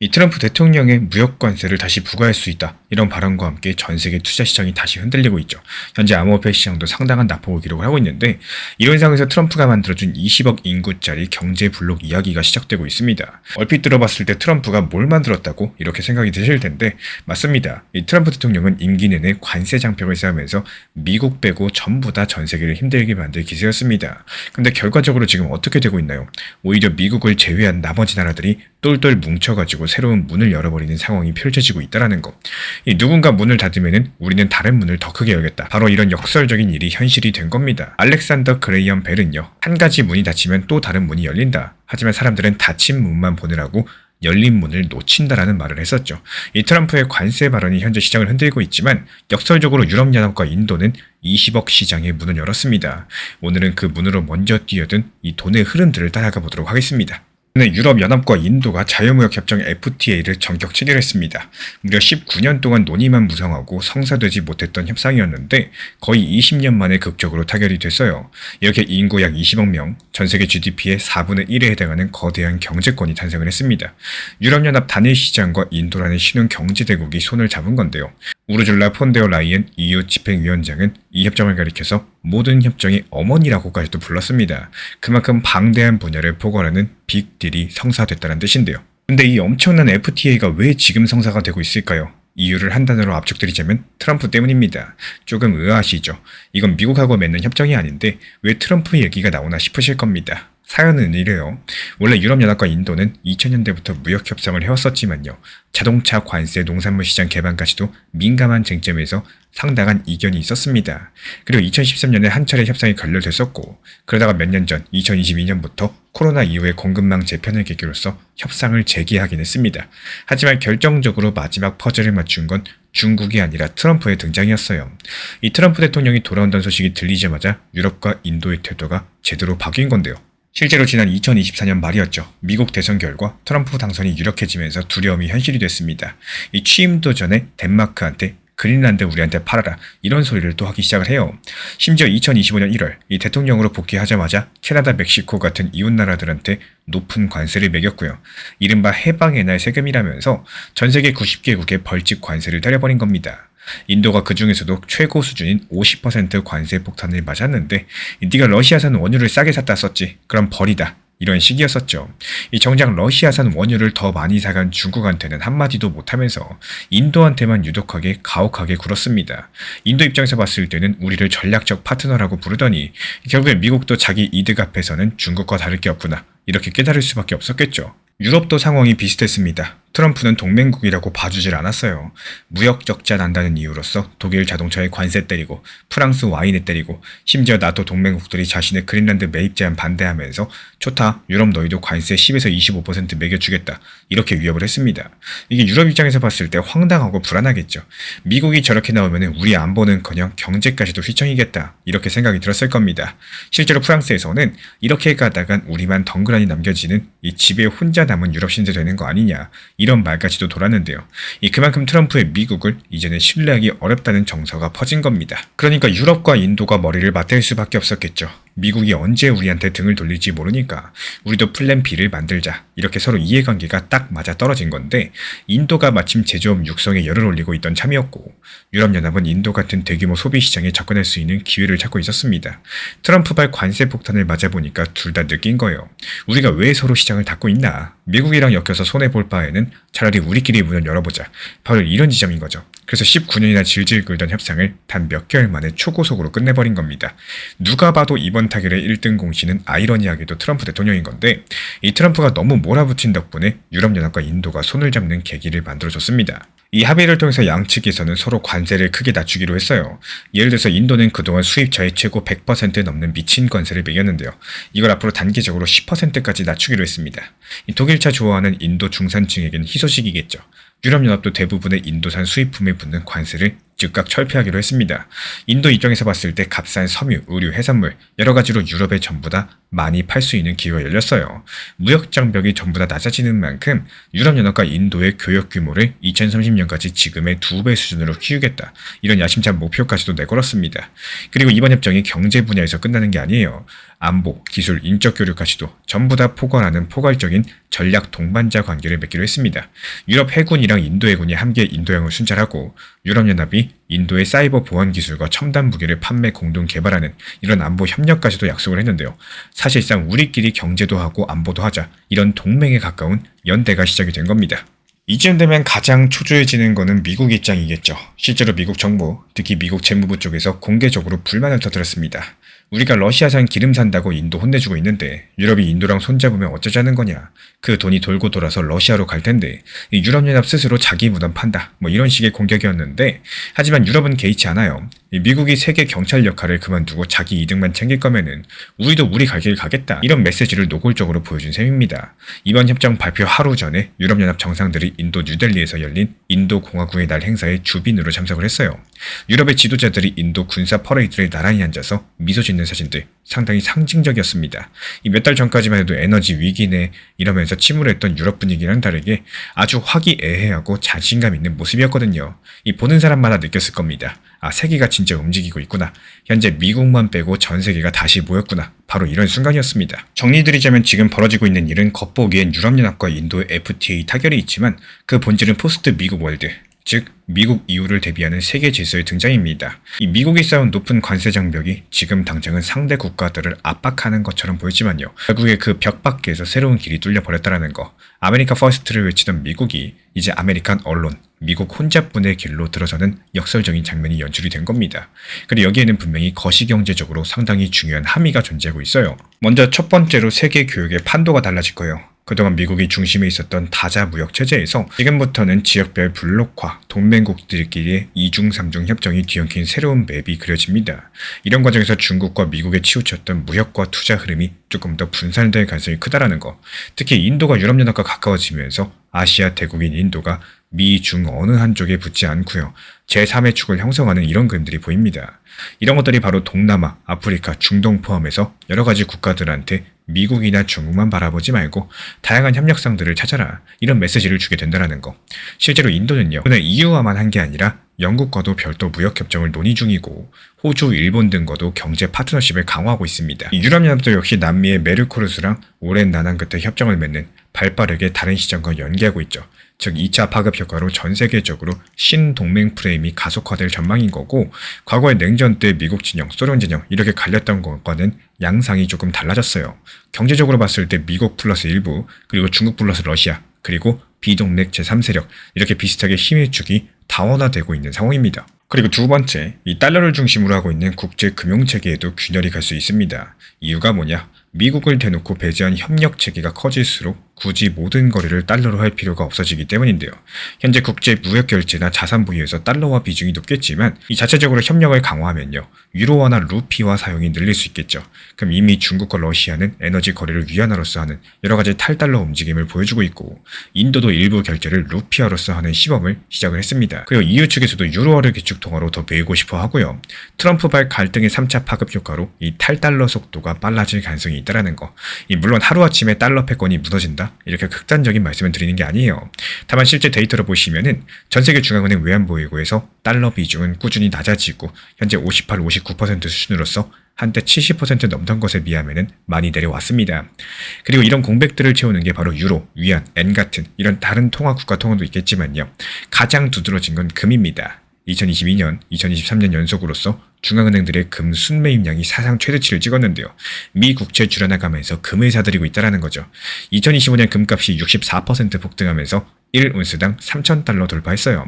이 트럼프 대통령의 무역 관세를 다시 부과할 수 있다. 이런 발언과 함께 전 세계 투자 시장이 다시 흔들리고 있죠. 현재 암호화폐 시장도 상당한 낙폭을 기록을 하고 있는데 이런 상황에서 트럼프가 만들어준 20억 인구짜리 경제 블록 이야기가 시작되고 있습니다. 얼핏 들어봤을 때 트럼프가 뭘 만들었다고 이렇게 생각이 드실 텐데 맞습니다. 이 트럼프 대통령은 임기 내내 관세 장벽을 쌓으면서 미국 빼고 전부 다 전 세계를 힘들게 만들 기세였습니다. 근데 결과적으로 지금 어떻게 되고 있나요? 오히려 미국을 제외한 나머지 나라들이 똘똘 뭉쳐가지고 새로운 문을 열어버리는 상황이 펼쳐지고 있다는 거. 누군가 문을 닫으면 우리는 다른 문을 더 크게 열겠다. 바로 이런 역설적인 일이 현실이 된 겁니다. 알렉산더 그레이엄 벨은요. 한 가지 문이 닫히면 또 다른 문이 열린다. 하지만 사람들은 닫힌 문만 보느라고 열린 문을 놓친다라는 말을 했었죠. 이 트럼프의 관세 발언이 현재 시장을 흔들고 있지만 역설적으로 유럽연합과 인도는 20억 시장의 문을 열었습니다. 오늘은 그 문으로 먼저 뛰어든 이 돈의 흐름들을 따라가 보도록 하겠습니다. 유럽연합과 인도가 자유무역협정 FTA를 전격 체결했습니다. 무려 19년 동안 논의만 무성하고 성사되지 못했던 협상이었는데 거의 20년 만에 극적으로 타결이 됐어요. 이렇게 인구 약 20억 명, 전세계 GDP의 4분의 1에 해당하는 거대한 경제권이 탄생을 했습니다. 유럽연합 단일 시장과 인도라는 신흥 경제대국이 손을 잡은 건데요. 우르줄라 폰데어 라이엔 EU 집행위원장은 이 협정을 가리켜서 모든 협정의 어머니라고까지도 불렀습니다. 그만큼 방대한 분야를 포괄하는 빅딜이 성사됐다는 뜻인데요. 근데 이 엄청난 FTA가 왜 지금 성사가 되고 있을까요? 이유를 한 단어로 압축드리자면 트럼프 때문입니다. 조금 의아하시죠? 이건 미국하고 맺는 협정이 아닌데 왜 트럼프 얘기가 나오나 싶으실 겁니다. 사연은 이래요. 원래 유럽연합과 인도는 2000년대부터 무역협상을 해왔었지만요. 자동차 관세, 농산물 시장 개방까지도 민감한 쟁점에서 상당한 이견이 있었습니다. 그리고 2013년에 한 차례 협상이 결렬됐었고 그러다가 몇 년 전 2022년부터 코로나 이후의 공급망 재편을 계기로서 협상을 재개하긴 했습니다. 하지만 결정적으로 마지막 퍼즐을 맞춘 건 중국이 아니라 트럼프의 등장이었어요. 이 트럼프 대통령이 돌아온다는 소식이 들리자마자 유럽과 인도의 태도가 제대로 바뀐 건데요. 실제로 지난 2024년 말이었죠. 미국 대선 결과 트럼프 당선이 유력해지면서 두려움이 현실이 됐습니다. 이 취임도 전에 덴마크한테 그린란드 우리한테 팔아라 이런 소리를 또 하기 시작을 해요. 심지어 2025년 1월 이 대통령으로 복귀하자마자 캐나다, 멕시코 같은 이웃나라들한테 높은 관세를 매겼고요. 이른바 해방의 날 세금이라면서 전 세계 90개국에 벌집 관세를 때려버린 겁니다. 인도가 그 중에서도 최고 수준인 50% 관세 폭탄을 맞았는데 네가 러시아산 원유를 싸게 샀다 썼지 그럼 버리다 이런 식이었었죠. 이 정작 러시아산 원유를 더 많이 사간 중국한테는 한마디도 못하면서 인도한테만 유독하게 가혹하게 굴었습니다. 인도 입장에서 봤을 때는 우리를 전략적 파트너라고 부르더니 결국에 미국도 자기 이득 앞에서는 중국과 다를 게 없구나 이렇게 깨달을 수밖에 없었겠죠. 유럽도 상황이 비슷했습니다. 트럼프는 동맹국이라고 봐주질 않았어요. 무역 적자 난다는 이유로서 독일 자동차에 관세 때리고 프랑스 와인에 때리고 심지어 나토 동맹국들이 자신의 그린란드 매입 제한 반대하면서 좋다 유럽 너희도 관세 10에서 25% 매겨주겠다 이렇게 위협을 했습니다. 이게 유럽 입장에서 봤을 때 황당하고 불안하겠죠. 미국이 저렇게 나오면 우리 안보는커녕 경제까지도 휘청이겠다 이렇게 생각이 들었을 겁니다. 실제로 프랑스에서는 이렇게 가다간 우리만 덩그러니 남겨지는 이 집에 혼자 남은 유럽 신세 되는 거 아니냐 이런 말까지도 돌았는데요. 그만큼 트럼프의 미국을 이제는 신뢰하기 어렵다는 정서가 퍼진 겁니다. 그러니까 유럽과 인도가 머리를 맞댈 수밖에 없었겠죠. 미국이 언제 우리한테 등을 돌릴지 모르니까 우리도 플랜 B를 만들자 이렇게 서로 이해관계가 딱 맞아 떨어진 건데 인도가 마침 제조업 육성에 열을 올리고 있던 참이었고 유럽연합은 인도 같은 대규모 소비시장에 접근할 수 있는 기회를 찾고 있었습니다. 트럼프발 관세 폭탄을 맞아보니까 둘 다 느낀 거예요. 우리가 왜 서로 시장을 닫고 있나. 미국이랑 엮여서 손해볼 바에는 차라리 우리끼리 문을 열어보자. 바로 이런 지점인 거죠. 그래서 19년이나 질질 끌던 협상을 단 몇 개월 만에 초고속으로 끝내버린 겁니다. 누가 봐도 이번 타결의 1등 공신은 아이러니하게도 트럼프 대통령인 건데 이 트럼프가 너무 몰아붙인 덕분에 유럽연합과 인도가 손을 잡는 계기를 만들어줬습니다. 이 합의를 통해서 양측에서는 서로 관세를 크게 낮추기로 했어요. 예를 들어서 인도는 그동안 수입차의 최고 100% 넘는 미친 관세를 매겼는데요. 이걸 앞으로 단계적으로 10%까지 낮추기로 했습니다. 독일차 좋아하는 인도 중산층에겐 희소식이겠죠. 유럽연합도 대부분의 인도산 수입품에 붙는 관세를 즉각 철폐하기로 했습니다. 인도 입장에서 봤을 때 값싼 섬유, 의류, 해산물 여러 가지로 유럽에 전부 다 많이 팔 수 있는 기회가 열렸어요. 무역 장벽이 전부 다 낮아지는 만큼 유럽연합과 인도의 교역 규모를 2030년까지 지금의 2배 수준으로 키우겠다. 이런 야심찬 목표까지도 내걸었습니다. 그리고 이번 협정이 경제 분야에서 끝나는 게 아니에요. 안보, 기술, 인적 교류까지도 전부 다 포괄하는 포괄적인 전략 동반자 관계를 맺기로 했습니다. 유럽 해군이랑 인도 해군이 함께 인도양을 순찰하고 유럽연합이 인도의 사이버 보안 기술과 첨단 무기를 판매 공동 개발하는 이런 안보 협력까지도 약속을 했는데요. 사실상 우리끼리 경제도 하고 안보도 하자 이런 동맹에 가까운 연대가 시작이 된 겁니다. 이쯤 되면 가장 초조해지는 거는 미국 입장이겠죠. 실제로 미국 정부, 특히 미국 재무부 쪽에서 공개적으로 불만을 터뜨렸습니다. 우리가 러시아산 기름 산다고 인도 혼내주고 있는데 유럽이 인도랑 손잡으면 어쩌자는 거냐. 그 돈이 돌고 돌아서 러시아로 갈 텐데 유럽연합 스스로 자기 무덤 판다. 이런 식의 공격이었는데 하지만 유럽은 개의치 않아요. 미국이 세계 경찰 역할을 그만두고 자기 이득만 챙길 거면은 우리도 우리 갈 길 가겠다. 이런 메시지를 노골적으로 보여준 셈입니다. 이번 협정 발표 하루 전에 유럽연합 정상들이 인도 뉴델리에서 열린 인도 공화국의 날 행사에 주빈으로 참석을 했어요. 유럽의 지도자들이 인도 군사 퍼레이드에 나란히 앉아서 미소 짓는 사진들 상당히 상징적이었습니다. 몇 달 전까지만 해도 에너지 위기네 이러면서 침울했던 유럽 분위기랑 다르게 아주 화기애애하고 자신감 있는 모습이었거든요. 보는 사람마다 느꼈을 겁니다. 세계가 진짜 움직이고 있구나. 현재 미국만 빼고 전 세계가 다시 모였구나. 바로 이런 순간이었습니다. 정리드리자면 지금 벌어지고 있는 일은 겉보기엔 유럽연합과 인도의 FTA 타결이 있지만 그 본질은 포스트 미국 월드, 즉 미국 이후를 대비하는 세계 질서의 등장입니다. 미국이 쌓은 높은 관세 장벽이 지금 당장은 상대 국가들을 압박하는 것처럼 보이지만요. 결국에 그 벽 밖에서 새로운 길이 뚫려버렸다는 거. 아메리카 퍼스트를 외치던 미국이 이제 아메리칸 언론, 미국 혼자뿐의 길로 들어서는 역설적인 장면이 연출이 된 겁니다. 그리고 여기에는 분명히 거시경제적으로 상당히 중요한 함의가 존재하고 있어요. 먼저 첫 번째로 세계 교역의 판도가 달라질 거예요. 그동안 미국이 중심에 있었던 다자 무역 체제에서 지금부터는 지역별 블록화, 동맹국들끼리의 2중, 3중 협정이 뒤엉킨 새로운 맵이 그려집니다. 이런 과정에서 중국과 미국에 치우쳤던 무역과 투자 흐름이 조금 더 분산될 가능성이 크다라는 거. 특히 인도가 유럽연합과 가까워지면서 아시아 대국인 인도가 미, 중 어느 한쪽에 붙지 않고요. 제3의 축을 형성하는 이런 그림들이 보입니다. 이런 것들이 바로 동남아, 아프리카, 중동 포함해서 여러 가지 국가들한테 미국이나 중국만 바라보지 말고 다양한 협력상들을 찾아라. 이런 메시지를 주게 된다는 거. 실제로 인도는요. 그냥 EU와만 한 게 아니라 영국과도 별도 무역협정을 논의 중이고 호주, 일본 등과도 경제 파트너십을 강화하고 있습니다. 유럽연합도 역시 남미의 메르코르스랑 오랜 난항 끝에 협정을 맺는 발빠르게 다른 시장과 연계하고 있죠. 즉 2차 파급 효과로 전 세계적으로 신동맹 프레임이 가속화될 전망인 거고 과거의 냉전 때 미국 진영, 소련 진영 이렇게 갈렸던 것과는 양상이 조금 달라졌어요. 경제적으로 봤을 때 미국 플러스 일부 그리고 중국 플러스 러시아 그리고 비동맹 제3세력 이렇게 비슷하게 힘의 축이 다원화되고 있는 상황입니다. 그리고 두 번째, 이 달러를 중심으로 하고 있는 국제 금융체계에도 균열이 갈 수 있습니다. 이유가 뭐냐? 미국을 대놓고 배제한 협력체계가 커질수록 굳이 모든 거래를 달러로 할 필요가 없어지기 때문인데요. 현재 국제 무역 결제나 자산 보유에서 달러화 비중이 높겠지만 이 자체적으로 협력을 강화하면요. 유로화나 루피화 사용이 늘릴 수 있겠죠. 그럼 이미 중국과 러시아는 에너지 거래를 위안화로서 하는 여러 가지 탈달러 움직임을 보여주고 있고 인도도 일부 결제를 루피화로서 하는 시범을 시작을 했습니다. 그리고 EU 측에서도 유로화를 기축통화로 더 메이고 싶어 하고요. 트럼프발 갈등의 3차 파급 효과로 이 탈달러 속도가 빨라질 가능성이 있다는 거. 물론 하루아침에 달러 패권이 무너진다? 이렇게 극단적인 말씀을 드리는 게 아니에요. 다만 실제 데이터로 보시면은 전 세계 중앙은행 외환보유고에서 달러 비중은 꾸준히 낮아지고 현재 58, 59% 수준으로서 한때 70% 넘던 것에 비하면 많이 내려왔습니다. 그리고 이런 공백들을 채우는 게 바로 유로, 위안, 엔 같은 이런 다른 통화 국가 통화도 있겠지만요. 가장 두드러진 건 금입니다. 2022년, 2023년 연속으로서 중앙은행들의 금 순매입량이 사상 최대치를 찍었는데요. 미 국채 줄여나가면서 금을 사들이고 있다는 거죠. 2025년 금값이 64% 폭등하면서 1온스당 3,000달러 돌파했어요.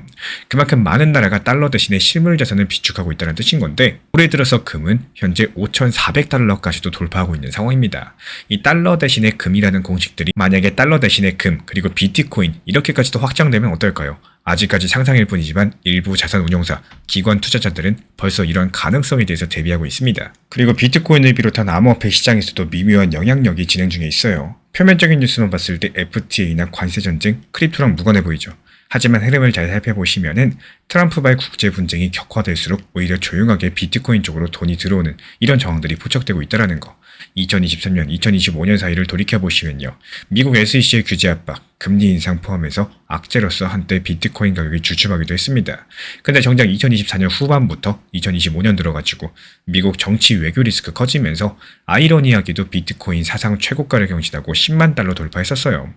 그만큼 많은 나라가 달러 대신에 실물 자산을 비축하고 있다는 뜻인 건데 올해 들어서 금은 현재 5,400달러까지도 돌파하고 있는 상황입니다. 이 달러 대신에 금이라는 공식들이 만약에 달러 대신에 금 그리고 비트코인 이렇게까지도 확장되면 어떨까요? 아직까지 상상일 뿐이지만 일부 자산 운용사, 기관 투자자들은 벌써 이런 가능성에 대해서 대비하고 있습니다. 그리고 비트코인을 비롯한 암호화폐 시장에서도 미묘한 영향력이 진행 중에 있어요. 표면적인 뉴스만 봤을 때 FTA나 관세전쟁, 크립토랑 무관해 보이죠. 하지만 흐름을 잘 살펴보시면은 트럼프발 국제 분쟁이 격화될수록 오히려 조용하게 비트코인 쪽으로 돈이 들어오는 이런 정황들이 포착되고 있다는 거. 2023년, 2025년 사이를 돌이켜보시면요. 미국 SEC의 규제 압박, 금리 인상 포함해서 악재로서 한때 비트코인 가격이 주춤하기도 했습니다. 근데 정작 2024년 후반부터 2025년 들어가지고 미국 정치 외교 리스크 커지면서 아이러니하게도 비트코인 사상 최고가를 경신하고 10만 달러 돌파했었어요.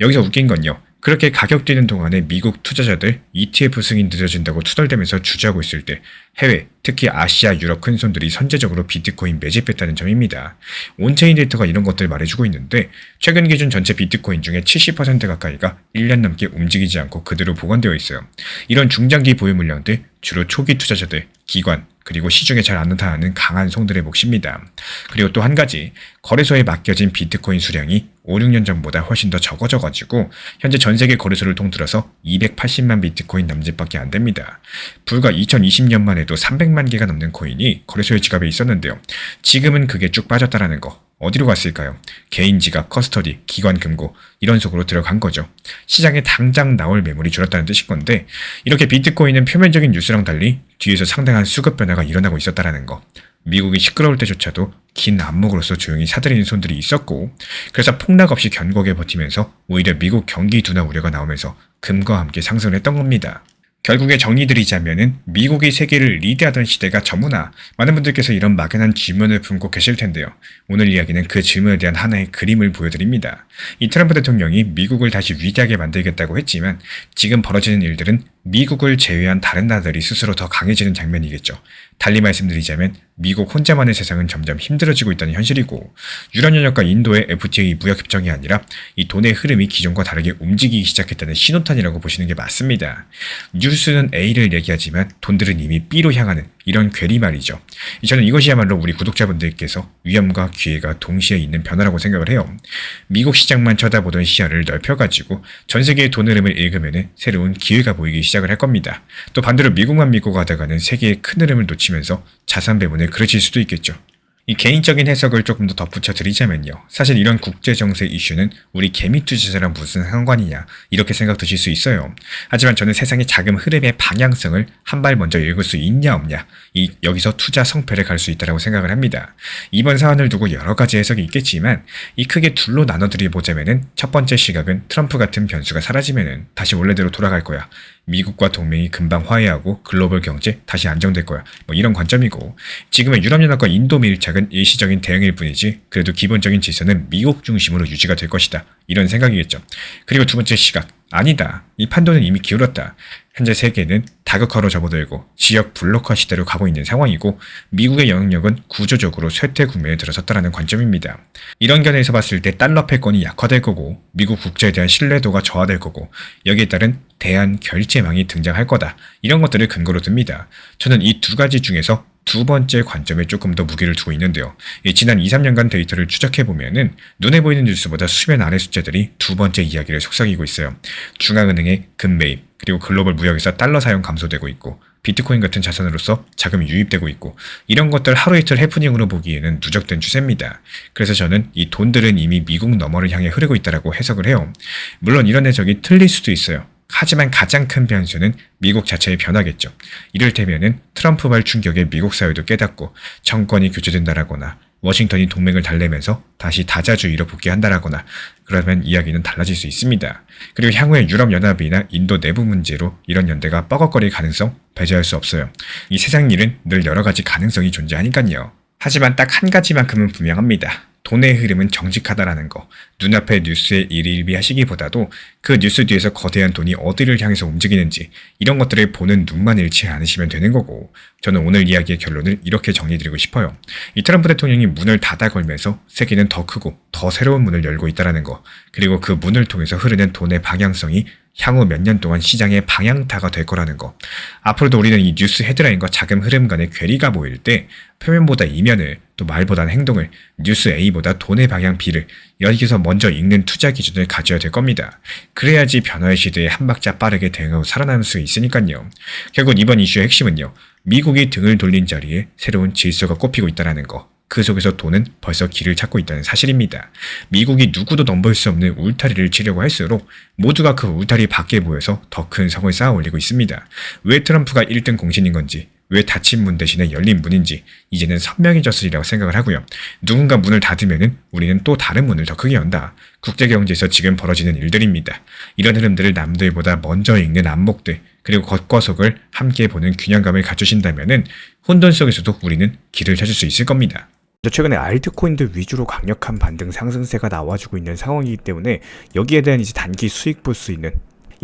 여기서 웃긴 건요. 그렇게 가격 뛰는 동안에 미국 투자자들 ETF 승인 늦어진다고 투덜대면서 주저하고 있을 때 해외, 특히 아시아, 유럽 큰손들이 선제적으로 비트코인 매집했다는 점입니다. 온체인 데이터가 이런 것들 말해주고 있는데 최근 기준 전체 비트코인 중에 70% 가까이가 1년 넘게 움직이지 않고 그대로 보관되어 있어요. 이런 중장기 보유 물량들 주로 초기 투자자들, 기관, 그리고 시중에 잘 안 나타나는 강한 송들의 몫입니다. 그리고 또 한 가지, 거래소에 맡겨진 비트코인 수량이 5, 6년 전보다 훨씬 더 적어져가지고 현재 전 세계 거래소를 통틀어서 280만 비트코인 남짓밖에 안 됩니다. 불과 2020년만 해도 300만 개가 넘는 코인이 거래소의 지갑에 있었는데요. 지금은 그게 쭉 빠졌다라는 거. 어디로 갔을까요? 개인 지갑, 커스터디, 기관 금고 이런 속으로 들어간 거죠. 시장에 당장 나올 매물이 줄었다는 뜻인 건데 이렇게 비트코인은 표면적인 뉴스랑 달리 뒤에서 상당한 수급 변화가 일어나고 있었다라는 거. 미국이 시끄러울 때조차도 긴 안목으로서 조용히 사들이는 손들이 있었고 그래서 폭락 없이 견고하게 버티면서 오히려 미국 경기 둔화 우려가 나오면서 금과 함께 상승을 했던 겁니다. 결국에 정리드리자면은 미국이 세계를 리드하던 시대가 저무나 많은 분들께서 이런 막연한 질문을 품고 계실 텐데요. 오늘 이야기는 그 질문에 대한 하나의 그림을 보여드립니다. 이 트럼프 대통령이 미국을 다시 위대하게 만들겠다고 했지만 지금 벌어지는 일들은 미국을 제외한 다른 나라들이 스스로 더 강해지는 장면이겠죠. 달리 말씀드리자면 미국 혼자만의 세상은 점점 힘들어지고 있다는 현실이고 유럽연합과 인도의 FTA 무역협정이 아니라 이 돈의 흐름이 기존과 다르게 움직이기 시작했다는 신호탄이라고 보시는 게 맞습니다. 뉴스는 A를 얘기하지만 돈들은 이미 B로 향하는 이런 괴리 말이죠. 저는 이것이야말로 우리 구독자분들께서 위험과 기회가 동시에 있는 변화라고 생각을 해요. 미국 시장만 쳐다보던 시야를 넓혀가지고 전 세계의 돈 흐름을 읽으면 새로운 기회가 보이기 시작을 할 겁니다. 또 반대로 미국만 믿고 가다가는 세계의 큰 흐름을 놓치면서 자산 배분에 그르칠 수도 있겠죠. 이 개인적인 해석을 조금 더 덧붙여 드리자면요. 사실 이런 국제정세 이슈는 우리 개미 투자자랑 무슨 상관이냐 이렇게 생각드실 수 있어요. 하지만 저는 세상의 자금 흐름의 방향성을 한 발 먼저 읽을 수 있냐 없냐 여기서 투자 성패를 갈 수 있다고 생각을 합니다. 이번 사안을 두고 여러 가지 해석이 있겠지만 이 크게 둘로 나눠드려보자면은 첫 번째 시각은 트럼프 같은 변수가 사라지면은 다시 원래대로 돌아갈 거야. 미국과 동맹이 금방 화해하고 글로벌 경제 다시 안정될 거야. 이런 관점이고 지금의 유럽연합과 인도 밀착은 일시적인 대응일 뿐이지 그래도 기본적인 질서는 미국 중심으로 유지가 될 것이다. 이런 생각이겠죠. 그리고 두 번째 시각. 아니다. 이 판도는 이미 기울었다. 현재 세계는 다극화로 접어들고 지역 블록화 시대로 가고 있는 상황이고 미국의 영향력은 구조적으로 쇠퇴 국면에 들어섰다는 관점입니다. 이런 견해에서 봤을 때 달러 패권이 약화될 거고 미국 국제에 대한 신뢰도가 저하될 거고 여기에 따른 대한 결제망이 등장할 거다. 이런 것들을 근거로 듭니다. 저는 이 두 가지 중에서 두 번째 관점에 조금 더 무게를 두고 있는데요. 지난 2, 3년간 데이터를 추적해보면은 눈에 보이는 뉴스보다 수면 아래 숫자들이 두 번째 이야기를 속삭이고 있어요. 중앙은행의 금매입, 그리고 글로벌 무역에서 달러 사용 감소되고 있고 비트코인 같은 자산으로서 자금이 유입되고 있고 이런 것들 하루 이틀 해프닝으로 보기에는 누적된 추세입니다. 그래서 저는 이 돈들은 이미 미국 너머를 향해 흐르고 있다고 해석을 해요. 물론 이런 해석이 틀릴 수도 있어요. 하지만 가장 큰 변수는 미국 자체의 변화겠죠. 이를테면은 트럼프발 충격에 미국 사회도 깨닫고 정권이 교체된다라거나 워싱턴이 동맹을 달래면서 다시 다자주의로 복귀한다라거나 그러면 이야기는 달라질 수 있습니다. 그리고 향후에 유럽연합이나 인도 내부 문제로 이런 연대가 뻐걱거릴 가능성 배제할 수 없어요. 이 세상 일은 늘 여러 가지 가능성이 존재하니까요. 하지만 딱 한 가지만큼은 분명합니다. 돈의 흐름은 정직하다라는 거. 눈앞의 뉴스에 일일비하시기보다도 그 뉴스 뒤에서 거대한 돈이 어디를 향해서 움직이는지 이런 것들을 보는 눈만 잃지 않으시면 되는 거고 저는 오늘 이야기의 결론을 이렇게 정리드리고 싶어요. 이 트럼프 대통령이 문을 닫아 걸면서 세계는 더 크고 더 새로운 문을 열고 있다는 거 그리고 그 문을 통해서 흐르는 돈의 방향성이 향후 몇 년 동안 시장의 방향타가 될 거라는 거. 앞으로도 우리는 이 뉴스 헤드라인과 자금 흐름 간의 괴리가 보일 때 표면보다 이면을 또 말보다는 행동을 뉴스 A보다 돈의 방향 B를 여기서 먼저 읽는 투자 기준을 가져야 될 겁니다. 그래야지 변화의 시대에 한 박자 빠르게 대응하고 살아남을 수 있으니까요. 결국 이번 이슈의 핵심은요. 미국이 등을 돌린 자리에 새로운 질서가 꼽히고 있다는 거. 그 속에서 돈은 벌써 길을 찾고 있다는 사실입니다. 미국이 누구도 넘볼 수 없는 울타리를 치려고 할수록 모두가 그 울타리 밖에 모여서 더 큰 성을 쌓아 올리고 있습니다. 왜 트럼프가 1등 공신인 건지, 왜 닫힌 문 대신에 열린 문인지 이제는 선명해졌으리라고 생각을 하고요. 누군가 문을 닫으면은 우리는 또 다른 문을 더 크게 연다. 국제경제에서 지금 벌어지는 일들입니다. 이런 흐름들을 남들보다 먼저 읽는 안목들, 그리고 겉과 속을 함께 보는 균형감을 갖추신다면은 혼돈 속에서도 우리는 길을 찾을 수 있을 겁니다. 최근에 알트코인들 위주로 강력한 반등 상승세가 나와주고 있는 상황이기 때문에 여기에 대한 이제 단기 수익 볼 수 있는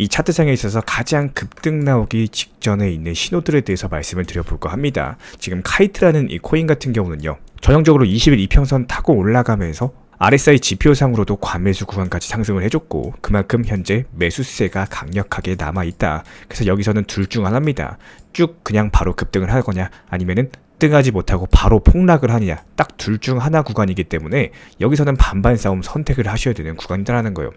이 차트상에 있어서 가장 급등 나오기 직전에 있는 신호들에 대해서 말씀을 드려볼까 합니다. 지금 카이트라는 이 코인 같은 경우는요, 전형적으로 20일 이평선 타고 올라가면서 RSI 지표상으로도 과매수 구간까지 상승을 해줬고 그만큼 현재 매수세가 강력하게 남아있다. 그래서 여기서는 둘 중 하나입니다. 쭉 그냥 바로 급등을 하거나 아니면은 급등하지 못하고 바로 폭락을 하느냐, 딱 둘 중 하나 구간이기 때문에 여기서는 반반 싸움 선택을 하셔야 되는 구간이라는 거예요.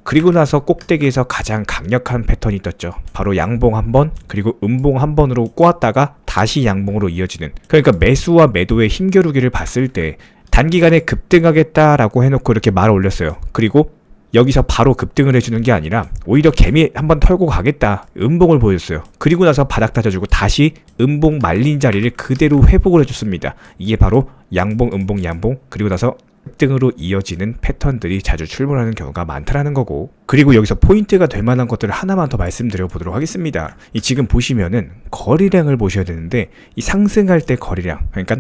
그리고 나서 꼭대기에서 가장 강력한 패턴이 떴죠. 바로 양봉 한 번, 그리고 음봉 한 번으로 꼬았다가 다시 양봉으로 이어지는, 그러니까 매수와 매도의 힘겨루기를 봤을 때 단기간에 급등하겠다라고 해놓고 이렇게 말을 올렸어요. 그리고 여기서 바로 급등을 해주는 게 아니라 오히려 개미 한번 털고 가겠다, 음봉을 보여줬어요. 그리고 나서 바닥 다져주고 다시 음봉 말린 자리를 그대로 회복을 해줬습니다. 이게 바로 양봉, 음봉, 양봉, 그리고 나서 급등으로 이어지는 패턴들이 자주 출몰하는 경우가 많다라는 거고, 그리고 여기서 포인트가 될 만한 것들을 하나만 더 말씀드려 보도록 하겠습니다. 이 지금 보시면은 거래량을 보셔야 되는데, 이 상승할 때 거래량, 그러니까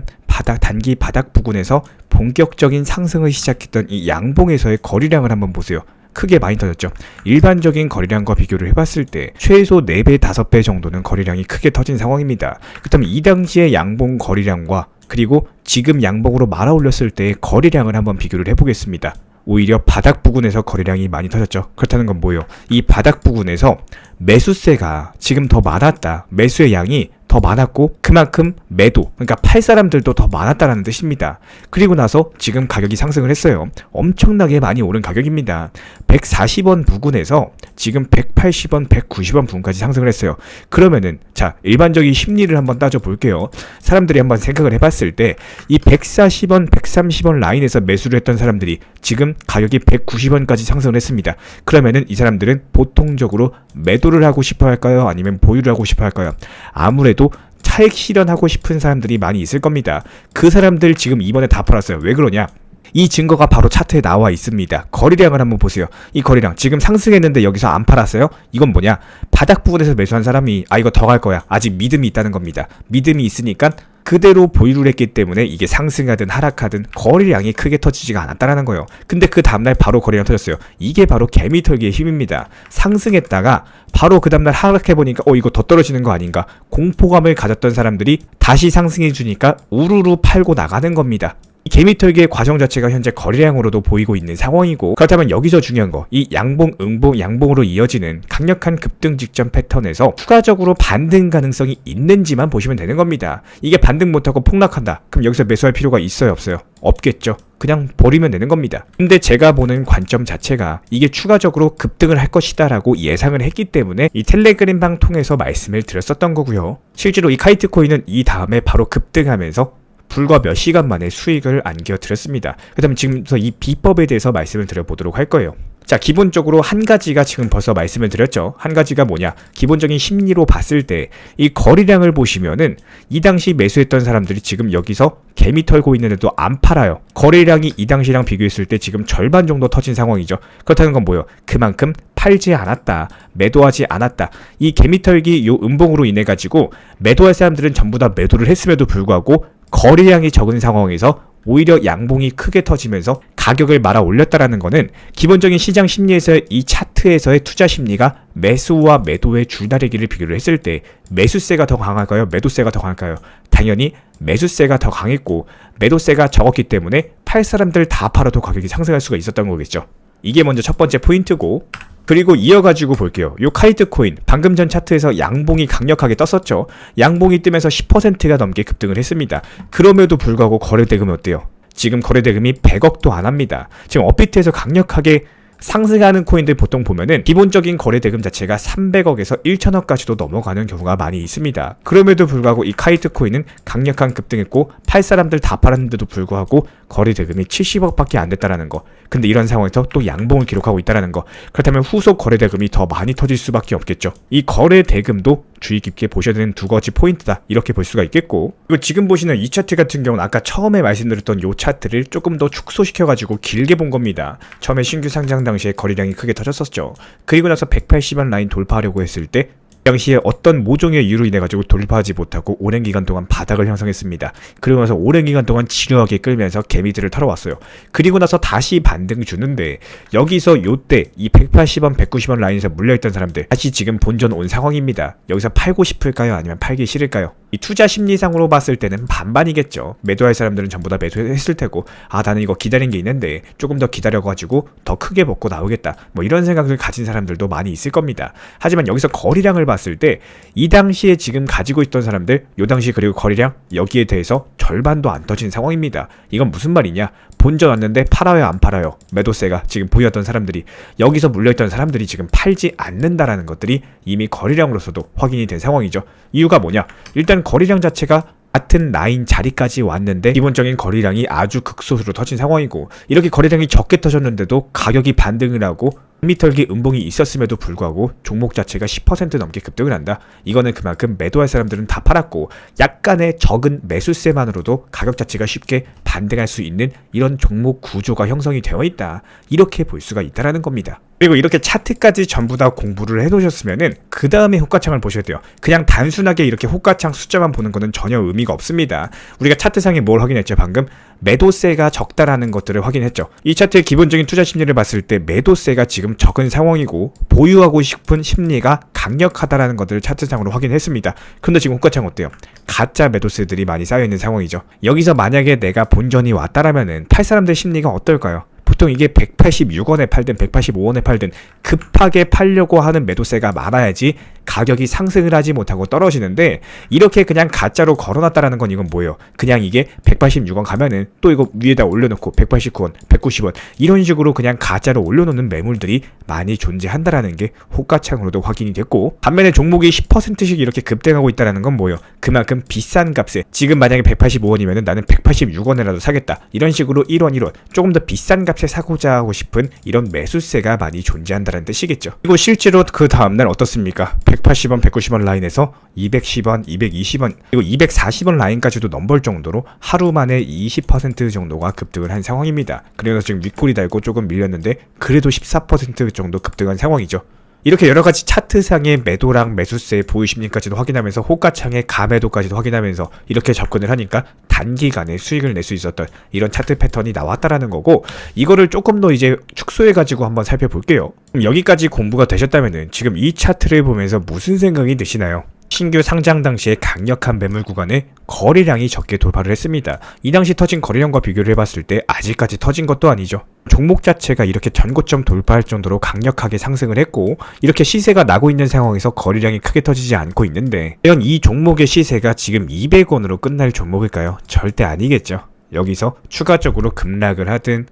단기 바닥 부근에서 본격적인 상승을 시작했던 이 양봉에서의 거래량을 한번 보세요. 크게 많이 터졌죠. 일반적인 거래량과 비교를 해봤을 때 최소 4배, 5배 정도는 거래량이 크게 터진 상황입니다. 그렇다면 이 당시의 양봉 거래량과 그리고 지금 양봉으로 말아 올렸을 때의 거래량을 한번 비교를 해보겠습니다. 오히려 바닥 부근에서 거래량이 많이 터졌죠. 그렇다는 건 뭐예요? 이 바닥 부근에서 매수세가 지금 더 많았다. 매수의 양이 더 많았고 그만큼 매도, 그러니까 팔 사람들도 더 많았다라는 뜻입니다. 그리고 나서 지금 가격이 상승을 했어요. 엄청나게 많이 오른 가격입니다. 140원 부근에서 지금 180원, 190원 부근까지 상승을 했어요. 그러면은 자, 일반적인 심리를 한번 따져볼게요. 사람들이 한번 생각을 해봤을 때 이 140원, 130원 라인에서 매수를 했던 사람들이 지금 가격이 190원까지 상승을 했습니다. 그러면은 이 사람들은 보통적으로 매도를 하고 싶어 할까요? 아니면 보유를 하고 싶어 할까요? 아무래도 차익 실현하고 싶은 사람들이 많이 있을 겁니다. 그 사람들 지금 이번에 다 팔았어요. 왜 그러냐? 이 증거가 바로 차트에 나와 있습니다. 거래량을 한번 보세요. 이 거래량 지금 상승했는데 여기서 안 팔았어요? 이건 뭐냐? 바닥 부분에서 매수한 사람이 이거 더 갈 거야, 아직 믿음이 있다는 겁니다. 믿음이 있으니까 그대로 보유를 했기 때문에 이게 상승하든 하락하든 거래량이 크게 터지지가 않았다라는 거예요. 근데 그 다음날 바로 거래량 터졌어요. 이게 바로 개미털기의 힘입니다. 상승했다가 바로 그 다음날 하락해보니까 이거 더 떨어지는 거 아닌가, 공포감을 가졌던 사람들이 다시 상승해주니까 우르르 팔고 나가는 겁니다. 이 개미털기의 과정 자체가 현재 거래량으로도 보이고 있는 상황이고, 그렇다면 여기서 중요한 거, 이 양봉, 음봉, 양봉으로 이어지는 강력한 급등 직전 패턴에서 추가적으로 반등 가능성이 있는지만 보시면 되는 겁니다. 이게 반등 못하고 폭락한다, 그럼 여기서 매수할 필요가 있어요, 없어요? 없겠죠. 그냥 버리면 되는 겁니다. 근데 제가 보는 관점 자체가 이게 추가적으로 급등을 할 것이다 라고 예상을 했기 때문에 이 텔레그램방 통해서 말씀을 드렸었던 거고요. 실제로 이 카이트 코인은 이 다음에 바로 급등하면서 불과 몇 시간 만에 수익을 안겨드렸습니다. 그 다음에 지금부터 이 비법에 대해서 말씀을 드려보도록 할 거예요. 자, 기본적으로 한 가지가 지금 벌써 말씀을 드렸죠. 한 가지가 뭐냐? 기본적인 심리로 봤을 때 이 거래량을 보시면은 이 당시 매수했던 사람들이 지금 여기서 개미 털고 있는데도 안 팔아요. 거래량이 이 당시랑 비교했을 때 지금 절반 정도 터진 상황이죠. 그렇다는 건 뭐예요? 그만큼 팔지 않았다, 매도하지 않았다. 이 개미 털기 요 음봉으로 인해 가지고 매도할 사람들은 전부 다 매도를 했음에도 불구하고 거래량이 적은 상황에서 오히려 양봉이 크게 터지면서 가격을 말아 올렸다라는 거는 기본적인 시장 심리에서의 이 차트에서의 투자 심리가 매수와 매도의 줄다리기를 비교를 했을 때 매수세가 더 강할까요? 매도세가 더 강할까요? 당연히 매수세가 더 강했고 매도세가 적었기 때문에 팔 사람들 다 팔아도 가격이 상승할 수가 있었던 거겠죠. 이게 먼저 첫 번째 포인트고, 그리고 이어가지고 볼게요. 요 카이트 코인 방금 전 차트에서 양봉이 강력하게 떴었죠. 양봉이 뜨면서 10%가 넘게 급등을 했습니다. 그럼에도 불구하고 거래대금이 어때요? 지금 거래대금이 100억도 안 합니다. 지금 업비트에서 강력하게 상승하는 코인들 보통 보면은 기본적인 거래대금 자체가 300억에서 1000억까지도 넘어가는 경우가 많이 있습니다. 그럼에도 불구하고 이 카이트 코인은 강력한 급등했고 팔 사람들 다 팔았는데도 불구하고 거래대금이 70억밖에 안 됐다라는 거. 근데 이런 상황에서 또 양봉을 기록하고 있다라는 거. 그렇다면 후속 거래대금이 더 많이 터질 수밖에 없겠죠. 이 거래대금도 주의 깊게 보셔야 되는 두 가지 포인트다 이렇게 볼 수가 있겠고, 그리고 지금 보시는 이 차트 같은 경우는 아까 처음에 말씀드렸던 요 차트를 조금 더 축소시켜가지고 길게 본 겁니다. 처음에 신규 상장 당시에 거래량이 크게 터졌었죠. 그리고 나서 180원 라인 돌파하려고 했을 때 당시에 어떤 모종의 이유로 인해 가지고 돌파하지 못하고 오랜 기간 동안 바닥을 형성했습니다. 그리고 나서 오랜 기간 동안 지루하게 끌면서 개미들을 털어왔어요. 그리고 나서 다시 반등 주는데, 여기서 요때 이 180원, 190원 라인에서 물려있던 사람들 다시 지금 본전 온 상황입니다. 여기서 팔고 싶을까요? 아니면 팔기 싫을까요? 이 투자 심리상으로 봤을 때는 반반이겠죠. 매도할 사람들은 전부 다 매도했을 테고, 아 나는 이거 기다린 게 있는데 조금 더 기다려가지고 더 크게 먹고 나오겠다, 뭐 이런 생각을 가진 사람들도 많이 있을 겁니다. 하지만 여기서 거래량을 봤을 때 이 당시에 지금 가지고 있던 사람들, 요 당시 그리고 거래량 여기에 대해서 절반도 안 터진 상황입니다. 이건 무슨 말이냐? 본전 왔는데 팔아요 안 팔아요? 매도세가 지금 보였던 사람들이, 여기서 물려있던 사람들이 지금 팔지 않는다라는 것들이 이미 거래량으로서도 확인이 된 상황이죠. 이유가 뭐냐? 일단 거래량 자체가 같은 라인 자리까지 왔는데 기본적인 거래량이 아주 극소수로 터진 상황이고, 이렇게 거래량이 적게 터졌는데도 가격이 반등을 하고 미털기 음봉이 있었음에도 불구하고 종목 자체가 10% 넘게 급등을 한다. 이거는 그만큼 매도할 사람들은 다 팔았고 약간의 적은 매수세만으로도 가격 자체가 쉽게 반등할 수 있는 이런 종목 구조가 형성이 되어 있다, 이렇게 볼 수가 있다라는 겁니다. 그리고 이렇게 차트까지 전부 다 공부를 해놓으셨으면은 그 다음에 호가창을 보셔야 돼요. 그냥 단순하게 이렇게 호가창 숫자만 보는 거는 전혀 의미가 없습니다. 우리가 차트상에 뭘 확인했죠? 방금 매도세가 적다라는 것들을 확인했죠. 이 차트의 기본적인 투자 심리를 봤을 때 매도세가 지금 적은 상황이고 보유하고 싶은 심리가 강력하다라는 것들을 차트상으로 확인했습니다. 근데 지금 호가창 어때요? 가짜 매도세들이 많이 쌓여있는 상황이죠. 여기서 만약에 내가 본전이 왔다라면은 팔 사람들 심리가 어떨까요? 보통 이게 186원에 팔든 185원에 팔든 급하게 팔려고 하는 매도세가 많아야지 가격이 상승을 하지 못하고 떨어지는데, 이렇게 그냥 가짜로 걸어놨다라는 건 이건 뭐예요? 그냥 이게 186원 가면은 또 이거 위에다 올려놓고 189원, 190원 이런 식으로 그냥 가짜로 올려놓는 매물들이 많이 존재한다라는 게 호가창으로도 확인이 됐고, 반면에 종목이 10%씩 이렇게 급등하고 있다라는 건 뭐예요? 그만큼 비싼 값에, 지금 만약에 185원이면은 나는 186원이라도 사겠다, 이런 식으로 1원 1원 조금 더 비싼 값에 사고자 하고 싶은 이런 매수세가 많이 존재한다는 뜻이겠죠. 그리고 실제로 그 다음날 어떻습니까? 180원, 190원 라인에서 210원, 220원, 그리고 240원 라인까지도 넘볼 정도로 하루 만에 20% 정도가 급등을 한 상황입니다. 그래서 지금 윗골이 달고 조금 밀렸는데 그래도 14% 정도 급등한 상황이죠. 이렇게 여러가지 차트상의 매도랑 매수세 보이십니까지도 확인하면서 호가창의 가매도까지도 확인하면서 이렇게 접근을 하니까 단기간에 수익을 낼 수 있었던 이런 차트 패턴이 나왔다라는 거고, 이거를 조금 더 이제 축소해가지고 한번 살펴볼게요. 그럼 여기까지 공부가 되셨다면은 지금 이 차트를 보면서 무슨 생각이 드시나요? 신규 상장 당시에 강력한 매물 구간에 거래량이 적게 돌파를 했습니다. 이 당시 터진 거래량과 비교를 해봤을 때 아직까지 터진 것도 아니죠. 종목 자체가 이렇게 전고점 돌파할 정도로 강력하게 상승을 했고, 이렇게 시세가 나고 있는 상황에서 거래량이 크게 터지지 않고 있는데, 과연 이 종목의 시세가 지금 200원으로 끝날 종목일까요? 절대 아니겠죠. 여기서 추가적으로 급락을 하든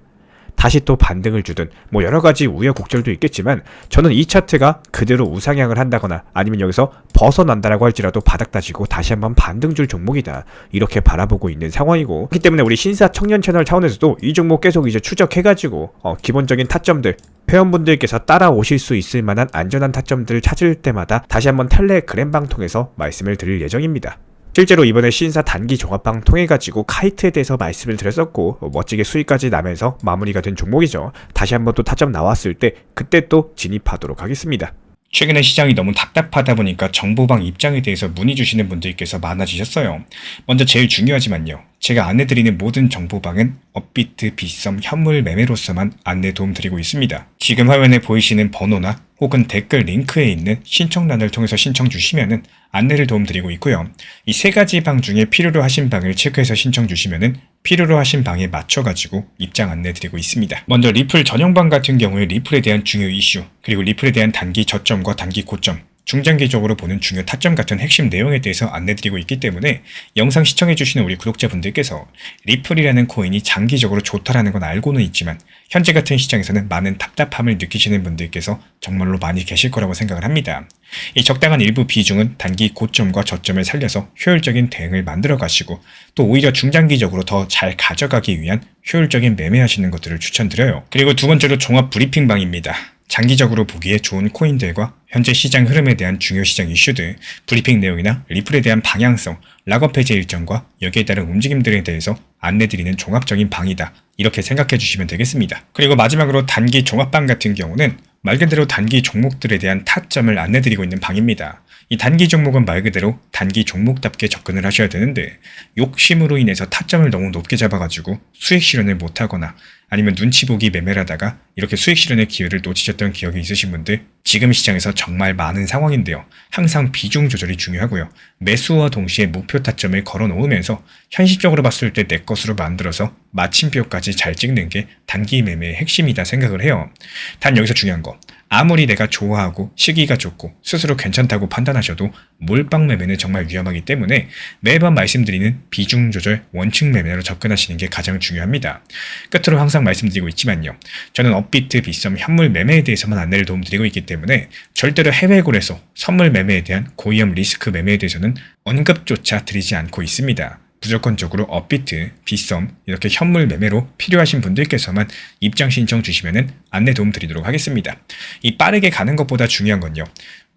다시 또 반등을 주든 뭐 여러가지 우여곡절도 있겠지만, 저는 이 차트가 그대로 우상향을 한다거나 아니면 여기서 벗어난다라고 할지라도 바닥 다지고 다시 한번 반등 줄 종목이다, 이렇게 바라보고 있는 상황이고, 그렇기 때문에 우리 신사 청년 채널 차원에서도 이 종목 계속 이제 추적해가지고 기본적인 타점들, 회원분들께서 따라오실 수 있을 만한 안전한 타점들을 찾을 때마다 다시 한번 텔레그램방 통해서 말씀을 드릴 예정입니다. 실제로 이번에 신사 단기 종합방 통해가지고 카이트에 대해서 말씀을 드렸었고 멋지게 수익까지 나면서 마무리가 된 종목이죠. 다시 한번 또 타점 나왔을 때 그때 또 진입하도록 하겠습니다. 최근에 시장이 너무 답답하다 보니까 정보방 입장에 대해서 문의 주시는 분들께서 많아지셨어요. 먼저 제일 중요하지만요, 제가 안내드리는 모든 정보방은 업비트, 빗썸, 현물 매매로서만 안내 도움드리고 있습니다. 지금 화면에 보이시는 번호나 혹은 댓글 링크에 있는 신청란을 통해서 신청 주시면은 안내를 도움드리고 있고요. 이 세 가지 방 중에 필요로 하신 방을 체크해서 신청 주시면은 필요로 하신 방에 맞춰가지고 입장 안내 드리고 있습니다. 먼저 리플 전용방 같은 경우에 리플에 대한 중요 이슈, 그리고 리플에 대한 단기 저점과 단기 고점, 중장기적으로 보는 중요 타점 같은 핵심 내용에 대해서 안내드리고 있기 때문에 영상 시청해주시는 우리 구독자분들께서 리플이라는 코인이 장기적으로 좋다라는 건 알고는 있지만 현재 같은 시장에서는 많은 답답함을 느끼시는 분들께서 정말로 많이 계실 거라고 생각을 합니다. 이 적당한 일부 비중은 단기 고점과 저점을 살려서 효율적인 대응을 만들어 가시고 또 오히려 중장기적으로 더 잘 가져가기 위한 효율적인 매매하시는 것들을 추천드려요. 그리고 두 번째로 종합 브리핑방입니다. 장기적으로 보기에 좋은 코인들과 현재 시장 흐름에 대한 중요 시장 이슈들, 브리핑 내용이나 리플에 대한 방향성, 락업 해제 일정과 여기에 따른 움직임들에 대해서 안내드리는 종합적인 방이다. 이렇게 생각해 주시면 되겠습니다. 그리고 마지막으로 단기 종합방 같은 경우는 말 그대로 단기 종목들에 대한 타점을 안내드리고 있는 방입니다. 이 단기 종목은 말 그대로 단기 종목답게 접근을 하셔야 되는데 욕심으로 인해서 타점을 너무 높게 잡아가지고 수익 실현을 못하거나 아니면 눈치 보기 매매를 하다가 이렇게 수익 실현의 기회를 놓치셨던 기억이 있으신 분들 지금 시장에서 정말 많은 상황인데요. 항상 비중 조절이 중요하고요. 매수와 동시에 목표 타점을 걸어 놓으면서 현실적으로 봤을 때 내 것으로 만들어서 마침표까지 잘 찍는 게 단기 매매의 핵심이다 생각을 해요. 단 여기서 중요한 거. 아무리 내가 좋아하고 시기가 좋고 스스로 괜찮다고 판단하셔도 몰빵 매매는 정말 위험하기 때문에 매번 말씀드리는 비중 조절 원칙 매매로 접근하시는 게 가장 중요합니다. 끝으로 항상 말씀드리고 있지만요. 저는 업비트, 빗썸, 현물 매매에 대해서만 안내를 도움드리고 있기 때문에 절대로 해외골에서 선물 매매에 대한 고위험 리스크 매매에 대해서는 언급조차 드리지 않고 있습니다. 무조건적으로 업비트, 빗썸, 이렇게 현물 매매로 필요하신 분들께서만 입장 신청 주시면 안내 도움 드리도록 하겠습니다. 이 빠르게 가는 것보다 중요한 건요.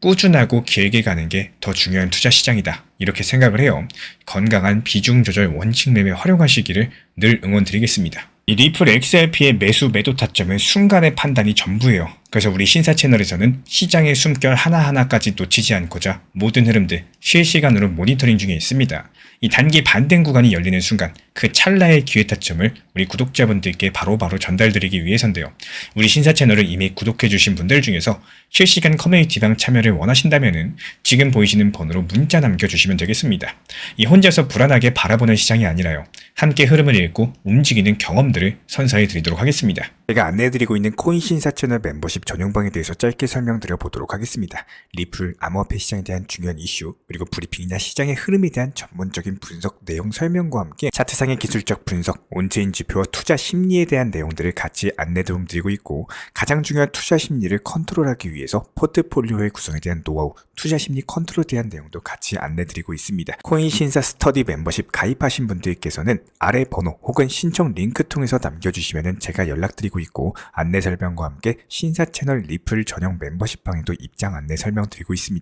꾸준하고 길게 가는 게 더 중요한 투자 시장이다. 이렇게 생각을 해요. 건강한 비중 조절 원칙 매매 활용하시기를 늘 응원드리겠습니다. 이 리플 XRP의 매수 매도 타점은 순간의 판단이 전부예요. 그래서 우리 신사 채널에서는 시장의 숨결 하나하나까지 놓치지 않고자 모든 흐름들 실시간으로 모니터링 중에 있습니다. 이 단기 반등 구간이 열리는 순간 그 찰나의 기회 타점을 우리 구독자분들께 바로바로 전달드리기 위해서인데요. 우리 신사 채널을 이미 구독해주신 분들 중에서 실시간 커뮤니티방 참여를 원하신다면 지금 보이시는 번호로 문자 남겨주시면 되겠습니다. 이 혼자서 불안하게 바라보는 시장이 아니라요. 함께 흐름을 읽고 움직이는 경험들을 선사해 드리도록 하겠습니다. 제가 안내해드리고 있는 코인 신사 채널 멤버십 전용방에 대해서 짧게 설명드려 보도록 하겠습니다. 리플, 암호화폐 시장에 대한 중요한 이슈, 그리고 브리핑이나 시장의 흐름에 대한 전문적인 분석 내용 설명과 함께 차트상의 기술적 분석, 온체인 지표와 투자 심리에 대한 내용들을 같이 안내 도움 드리고 있고 가장 중요한 투자 심리를 컨트롤하기 위해서 포트폴리오의 구성에 대한 노하우, 투자 심리 컨트롤에 대한 내용도 같이 안내 드리고 있습니다. 코인 신사 스터디 멤버십 가입하신 분들께서는 아래 번호 혹은 신청 링크 통해서 남겨주시면 제가 연락드리고 있고 안내 설명과 함께 신사 채널 리플 전용 멤버십 방에도 입장 안내 설명드리고 있습니다.